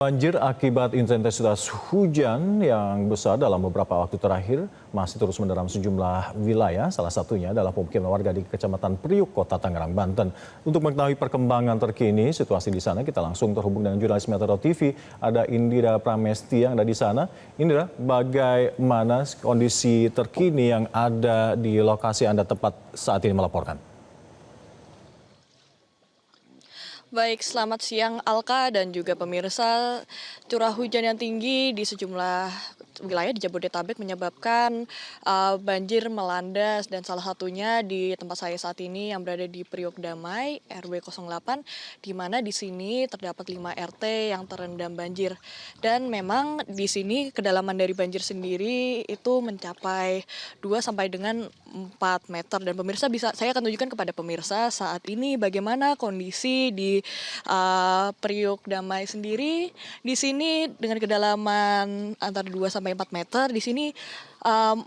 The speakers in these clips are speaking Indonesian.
Banjir akibat intensitas hujan yang besar dalam beberapa waktu terakhir masih terus mendera sejumlah wilayah. Salah satunya adalah pemukiman warga di Kecamatan Priuk, Kota Tangerang, Banten. Untuk mengetahui perkembangan terkini situasi di sana, kita langsung terhubung dengan jurnalis Metro TV. Ada Indira Pramesti yang ada di sana. Indira, bagaimana kondisi terkini yang ada di lokasi Anda tepat saat ini melaporkan? Baik, selamat siang Alka dan juga pemirsa. Curah hujan yang tinggi di sejumlah wilayah di Jabodetabek menyebabkan banjir melanda dan salah satunya di tempat saya saat ini yang berada di Priok Damai RW 08 di mana di sini terdapat 5 RT yang terendam banjir. Dan memang di sini kedalaman dari banjir sendiri itu mencapai 2 sampai dengan 4 meter dan pemirsa saya akan tunjukkan kepada pemirsa saat ini bagaimana kondisi di Priok Damai sendiri. Di sini dengan kedalaman antara 2 sampai 4 meter di sini um,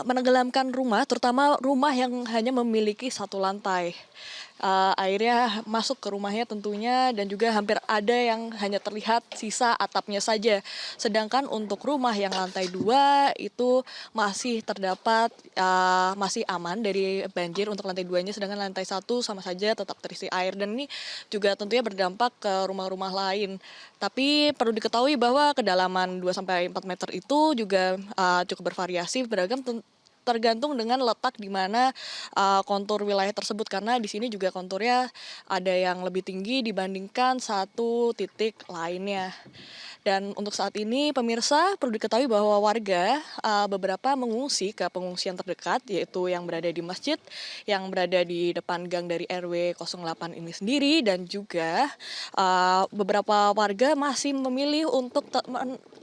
menenggelamkan rumah, terutama rumah yang hanya memiliki satu lantai. Airnya masuk ke rumahnya tentunya dan juga hampir ada yang hanya terlihat sisa atapnya saja. Sedangkan untuk rumah yang lantai 2 itu masih terdapat masih aman dari banjir untuk lantai 2-nya, sedangkan lantai 1 sama saja tetap terisi air dan ini juga tentunya berdampak ke rumah-rumah lain. Tapi perlu diketahui bahwa kedalaman 2 sampai 4 meter itu juga cukup bervariasi beragam tergantung dengan letak di mana kontur wilayah tersebut karena di sini juga konturnya ada yang lebih tinggi dibandingkan satu titik lainnya. Dan untuk saat ini pemirsa perlu diketahui bahwa warga beberapa mengungsi ke pengungsian terdekat yaitu yang berada di masjid, yang berada di depan gang dari RW 08 ini sendiri dan juga beberapa warga masih memilih untuk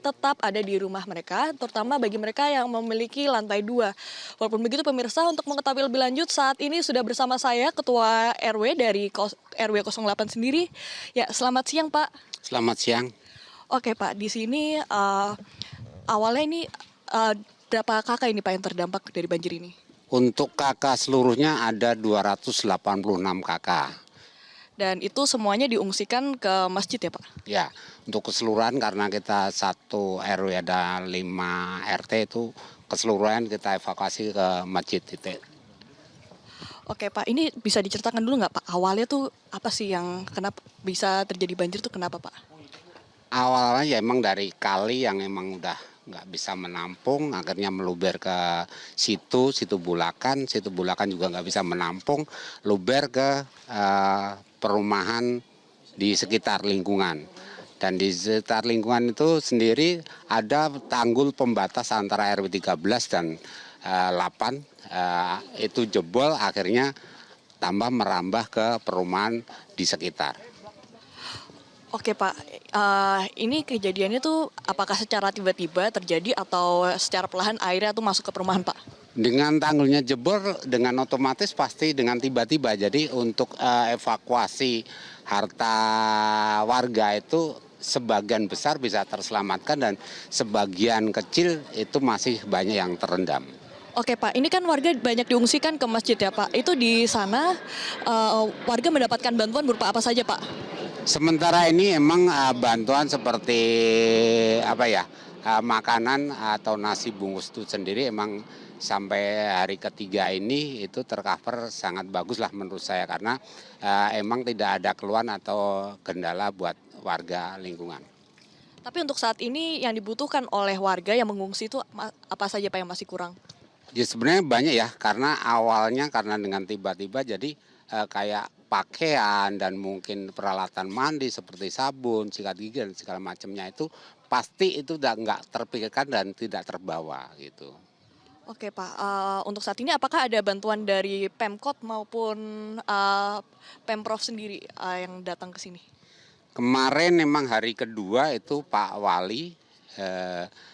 tetap ada di rumah mereka, terutama bagi mereka yang memiliki lantai 2. Walaupun begitu pemirsa, untuk mengetahui lebih lanjut saat ini sudah bersama saya Ketua RW dari RW 08 sendiri. Ya, selamat siang Pak. Selamat siang. Oke Pak, di sini awalnya ini berapa kakak ini Pak yang terdampak dari banjir ini? Untuk kakak seluruhnya ada 286 kakak. Dan itu semuanya diungsikan ke masjid ya Pak? Ya, untuk keseluruhan karena kita satu RW ada 5 RT itu keseluruhan kita evakuasi ke masjid titik. Oke Pak, ini bisa diceritakan dulu nggak Pak, awalnya tuh apa sih yang kenapa bisa terjadi banjir tuh kenapa Pak? Awalnya ya emang dari kali yang emang udah nggak bisa menampung, akhirnya meluber ke situ Bulakan juga nggak bisa menampung, luber ke perumahan di sekitar lingkungan. Dan di sekitar lingkungan itu sendiri ada tanggul pembatas antara RW 13 dan 8, itu jebol akhirnya tambah merambah ke perumahan di sekitar. Oke Pak, ini kejadiannya tuh apakah secara tiba-tiba terjadi atau secara perlahan airnya tuh masuk ke perumahan Pak? Dengan tanggulnya jebol, dengan otomatis pasti dengan tiba-tiba. Jadi untuk evakuasi harta warga itu sebagian besar bisa terselamatkan dan sebagian kecil itu masih banyak yang terendam. Oke Pak, ini kan warga banyak diungsikan ke masjid ya Pak. Itu di sana warga mendapatkan bantuan berupa apa saja Pak? Sementara ini emang bantuan seperti apa ya, makanan atau nasi bungkus itu sendiri emang sampai hari ketiga ini itu tercover sangat bagus lah menurut saya karena emang tidak ada keluhan atau kendala buat warga lingkungan. Tapi untuk saat ini yang dibutuhkan oleh warga yang mengungsi itu apa saja Pak yang masih kurang? Ya sebenarnya banyak ya karena awalnya karena dengan tiba-tiba jadi kayak pakaian dan mungkin peralatan mandi seperti sabun, sikat gigi dan segala macamnya itu pasti itu udah nggak terpikirkan dan tidak terbawa gitu. Oke Pak, untuk saat ini apakah ada bantuan dari Pemkot maupun Pemprov sendiri yang datang ke sini? Kemarin memang hari kedua itu Pak Wali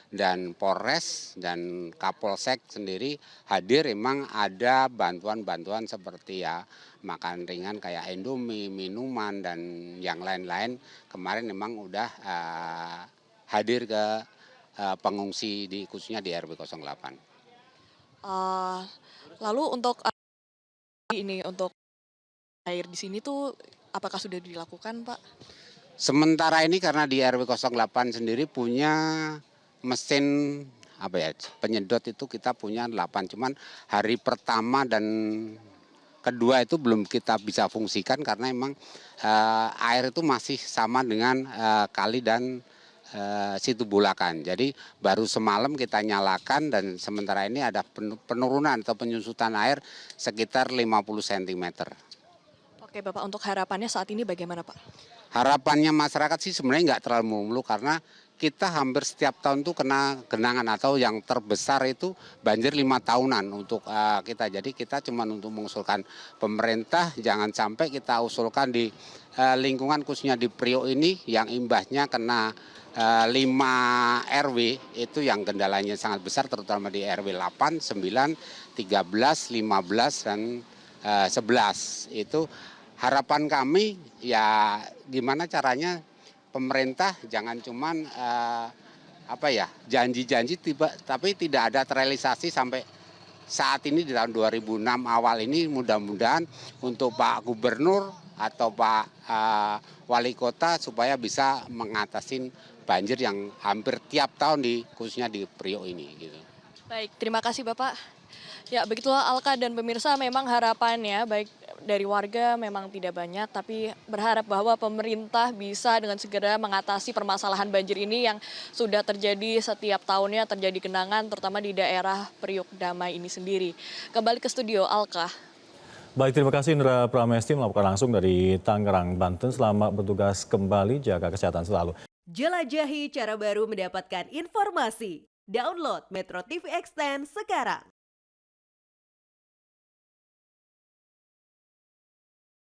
dan Polres dan Kapolsek sendiri hadir, memang ada bantuan-bantuan seperti ya makan ringan kayak Indomie, minuman dan yang lain-lain. Kemarin memang udah hadir ke pengungsi di khususnya di RW 08. Eh, Lalu untuk ini untuk air di sini tuh apakah sudah dilakukan Pak? Sementara ini karena di RW 08 sendiri punya mesin penyedot itu kita punya 8, cuman hari pertama dan kedua itu belum kita bisa fungsikan karena emang air itu masih sama dengan kali dan situ bulakan. Jadi baru semalam kita nyalakan dan sementara ini ada penurunan atau penyusutan air sekitar 50 cm. Oke Bapak, untuk harapannya saat ini bagaimana Pak? Harapannya masyarakat sih sebenarnya nggak terlalu muluk karena kita hampir setiap tahun tuh kena genangan atau yang terbesar itu banjir 5 tahunan untuk kita. Jadi kita cuma untuk mengusulkan pemerintah jangan sampai kita usulkan di lingkungan khususnya di Priok ini yang imbasnya kena 5 RW itu yang kendalanya sangat besar terutama di RW 8, 9, 13, 15 dan 11. Itu harapan kami ya gimana caranya pemerintah jangan cuman janji-janji tapi tidak ada terrealisasi sampai saat ini di tahun 2006 awal ini mudah-mudahan untuk Pak Gubernur atau Pak Wali Kota supaya bisa mengatasi banjir yang hampir tiap tahun khususnya di Priok ini gitu. Baik, terima kasih Bapak. Ya, begitulah Alka dan pemirsa, memang harapannya baik dari warga memang tidak banyak, tapi berharap bahwa pemerintah bisa dengan segera mengatasi permasalahan banjir ini yang sudah terjadi setiap tahunnya, terjadi genangan terutama di daerah Priok Damai ini sendiri. Kembali ke studio, Alka. Baik, terima kasih Indra Pramesti melaporkan langsung dari Tangerang, Banten. Selamat bertugas kembali, jaga kesehatan selalu. Jelajahi cara baru mendapatkan informasi. Download Metro TV Extend sekarang.